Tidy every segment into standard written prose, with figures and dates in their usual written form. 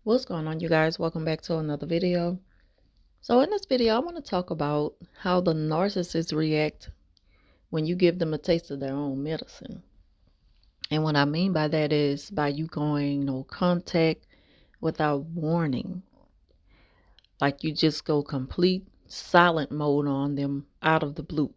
What's going on, you guys? Welcome back to another video. So in this video, I want to talk about how the narcissists react when you give them a taste of their own medicine. And what I mean by that is by you going no contact without warning. Like you just go complete silent mode on them out of the blue.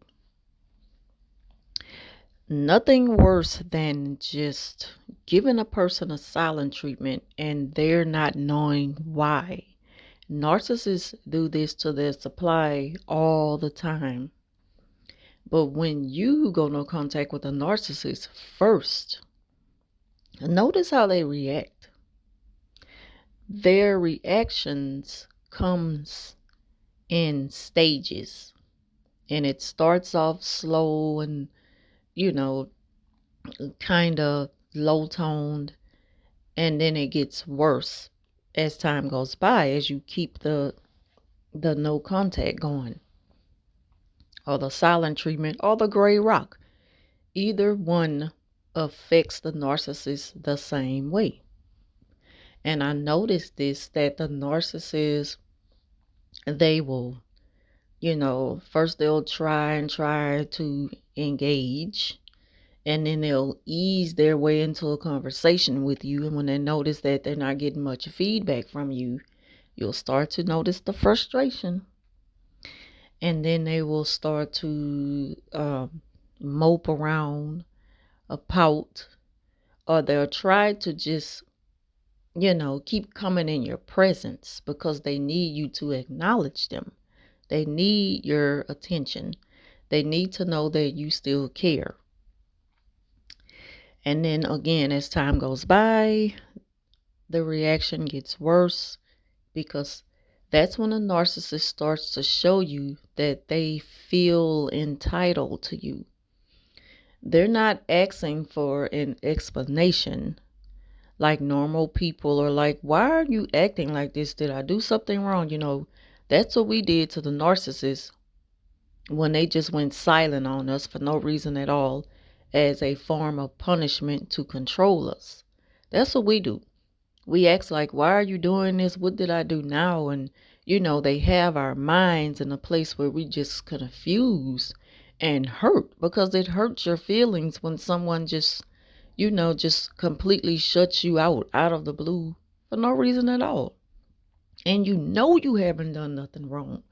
Nothing worse than just giving a person a silent treatment and they're not knowing why. Narcissists do this to their supply all the time. But when you go no contact with a narcissist first, notice how they react. Their reactions comes in stages. And it starts off slow and, you know, kind of low toned. And then it gets worse as time goes by, as you keep the no contact going, or the silent treatment, or the gray rock. Either one affects the narcissist the same way. And I noticed this, that the narcissist, they will, first they'll try to engage, and then they'll ease their way into a conversation with you. And when they notice that they're not getting much feedback from you, you'll start to notice the frustration. And then they will start to mope around, pout, or they'll try to just, keep coming in your presence because they need you to acknowledge them. They need your attention. They need to know that you still care. And then again, as time goes by, the reaction gets worse because that's when a narcissist starts to show you that they feel entitled to you. They're not asking for an explanation like normal people are like, why are you acting like this? Did I do something wrong? That's what we did to the narcissists when they just went silent on us for no reason at all, as a form of punishment to control us. That's what we do. We act like, why are you doing this? What did I do now? And, they have our minds in a place where we just confused and hurt, because it hurts your feelings when someone just completely shuts you out of the blue for no reason at all. And you haven't done nothing wrong.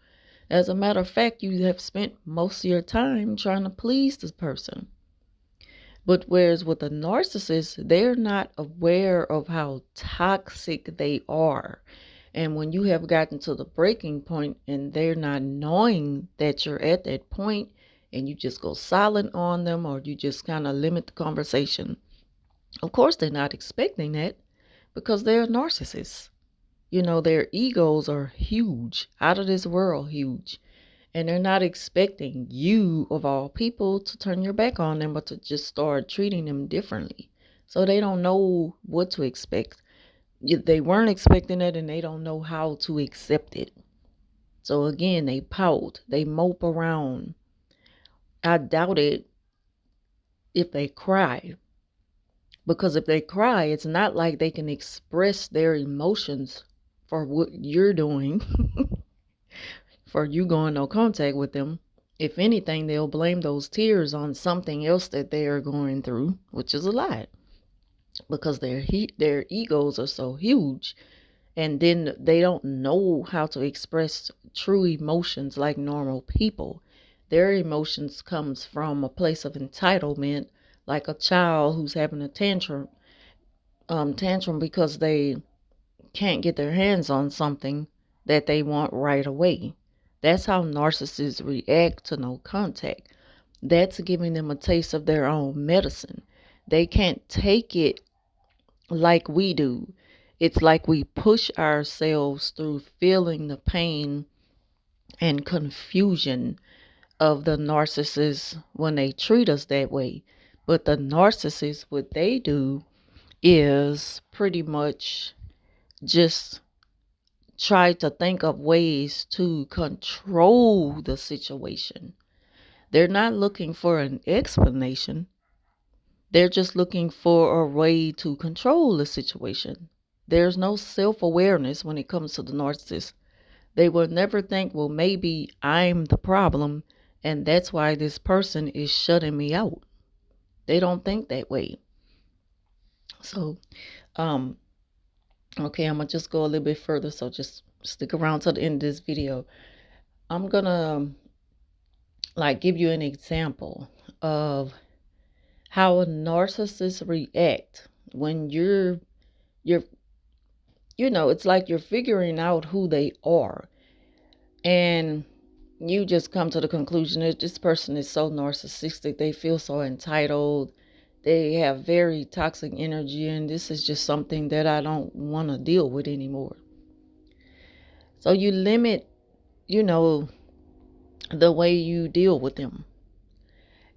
As a matter of fact, you have spent most of your time trying to please this person. But whereas with a narcissist, they're not aware of how toxic they are. And when you have gotten to the breaking point and they're not knowing that you're at that point, and you just go silent on them, or you just kind of limit the conversation, of course they're not expecting that, because they're narcissists. Their egos are huge, out of this world huge. And they're not expecting you, of all people, to turn your back on them, but to just start treating them differently. So they don't know what to expect. They weren't expecting it, and they don't know how to accept it. So again, they pout, they mope around. I doubt it if they cry. Because if they cry, it's not like they can express their emotions for what you're doing, for you going no contact with them. If anything, they'll blame those tears on something else that they are going through, which is a lie, because their egos are so huge, and then they don't know how to express true emotions like normal people. Their emotions comes from a place of entitlement, like a child who's having a tantrum because they can't get their hands on something that they want right away. That's how narcissists react to no contact. That's giving them a taste of their own medicine. They can't take it like we do. It's like we push ourselves through feeling the pain and confusion of the narcissist when they treat us that way. But the narcissist, what they do is pretty much just try to think of ways to control the situation. They're not looking for an explanation. They're just looking for a way to control the situation. There's no self-awareness when it comes to the narcissist. They will never think, well, maybe I'm the problem and that's why this person is shutting me out. They don't think that way. So, um, okay, I'm gonna just go a little bit further. So just stick around to the end of this video. I'm gonna like give you an example of how a narcissist react when you're it's like you're figuring out who they are, and you just come to the conclusion that this person is so narcissistic. They feel so entitled. They have very toxic energy, and this is just something that I don't want to deal with anymore. So you limit, you know, the way you deal with them.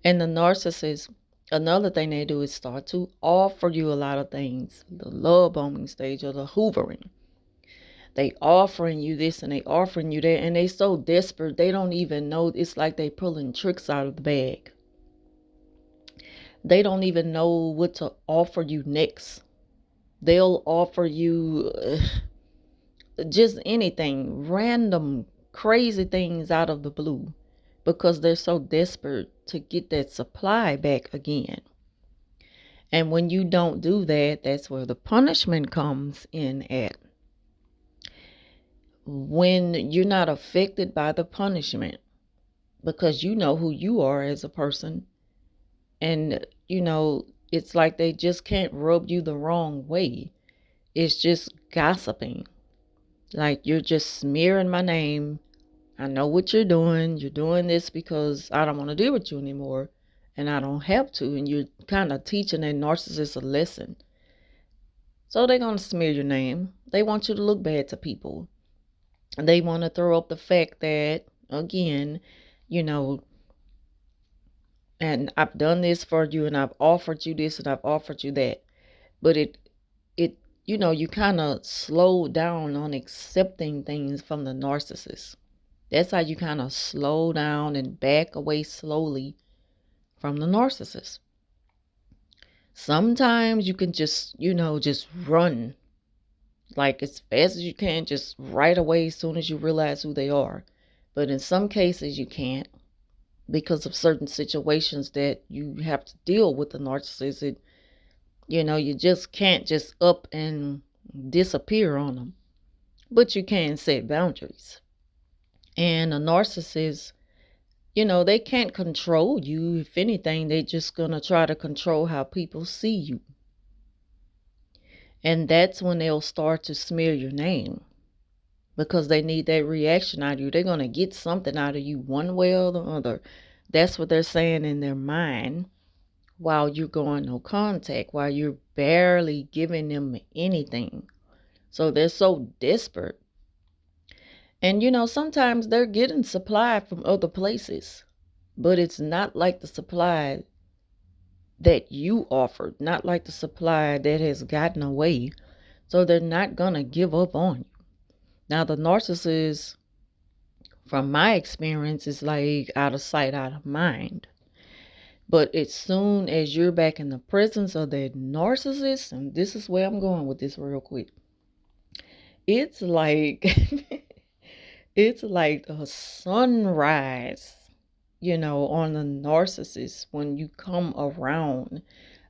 And the narcissist, another thing they do is start to offer you a lot of things. The love bombing stage or the hoovering. They offering you this and they offering you that, and they so desperate they don't even know. It's like they pulling tricks out of the bag. They don't even know what to offer you next. They'll offer you just anything, random, crazy things out of the blue, because they're so desperate to get that supply back again. And when you don't do that, that's where the punishment comes in at. When you're not affected by the punishment, because you know who you are as a person, and it's like they just can't rub you the wrong way. It's just gossiping. Like, you're just smearing my name. I know what you're doing. You're doing this because I don't want to deal with you anymore, and I don't have to. And you're kind of teaching a narcissist a lesson. So they're going to smear your name. They want you to look bad to people. And they want to throw up the fact that, again, you know, and I've done this for you, and I've offered you this, and I've offered you that. But you kind of slow down on accepting things from the narcissist. That's how you kind of slow down and back away slowly from the narcissist. Sometimes you can just run like as fast as you can, just right away as soon as you realize who they are. But in some cases, you can't because of certain situations that you have to deal with the narcissist. You just can't just up and disappear on them, but you can set boundaries. And a narcissist, they can't control you. If anything, they're just going to try to control how people see you. And that's when they'll start to smear your name because they need that reaction out of you. They're going to get something out of you one way or the other. That's what they're saying in their mind while you're going no contact, while you're barely giving them anything. So they're so desperate. And sometimes they're getting supply from other places, but it's not like the supply that you offered, not like the supply that has gotten away. So they're not going to give up on you. Now, the narcissist, from my experience, is like out of sight, out of mind. But as soon as you're back in the presence of that narcissist, and this is where I'm going with this real quick, it's like it's like a sunrise, on the narcissist when you come around,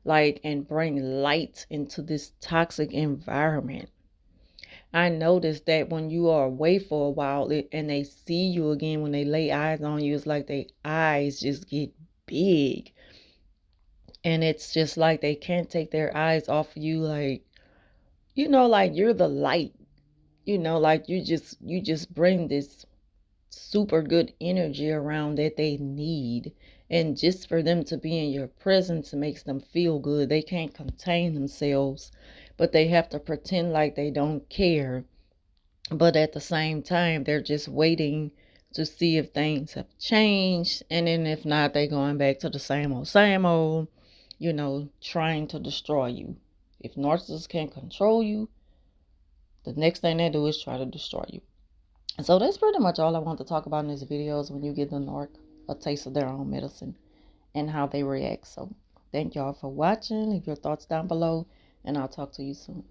like, and bring light into this toxic environment. I noticed that when you are away for a while and they see you again, when they lay eyes on you, it's like their eyes just get big. And it's just like they can't take their eyes off of you. Like, like you're the light, like you just bring this super good energy around that they need. And just for them to be in your presence makes them feel good. They can't contain themselves, but they have to pretend like they don't care. But at the same time, they're just waiting to see if things have changed. And then if not, they're going back to the same old, trying to destroy you. If narcissists can't control you, the next thing they do is try to destroy you. So that's pretty much all I want to talk about in this video, is when you give the narc a taste of their own medicine and how they react. So thank y'all for watching. Leave your thoughts down below, and I'll talk to you soon.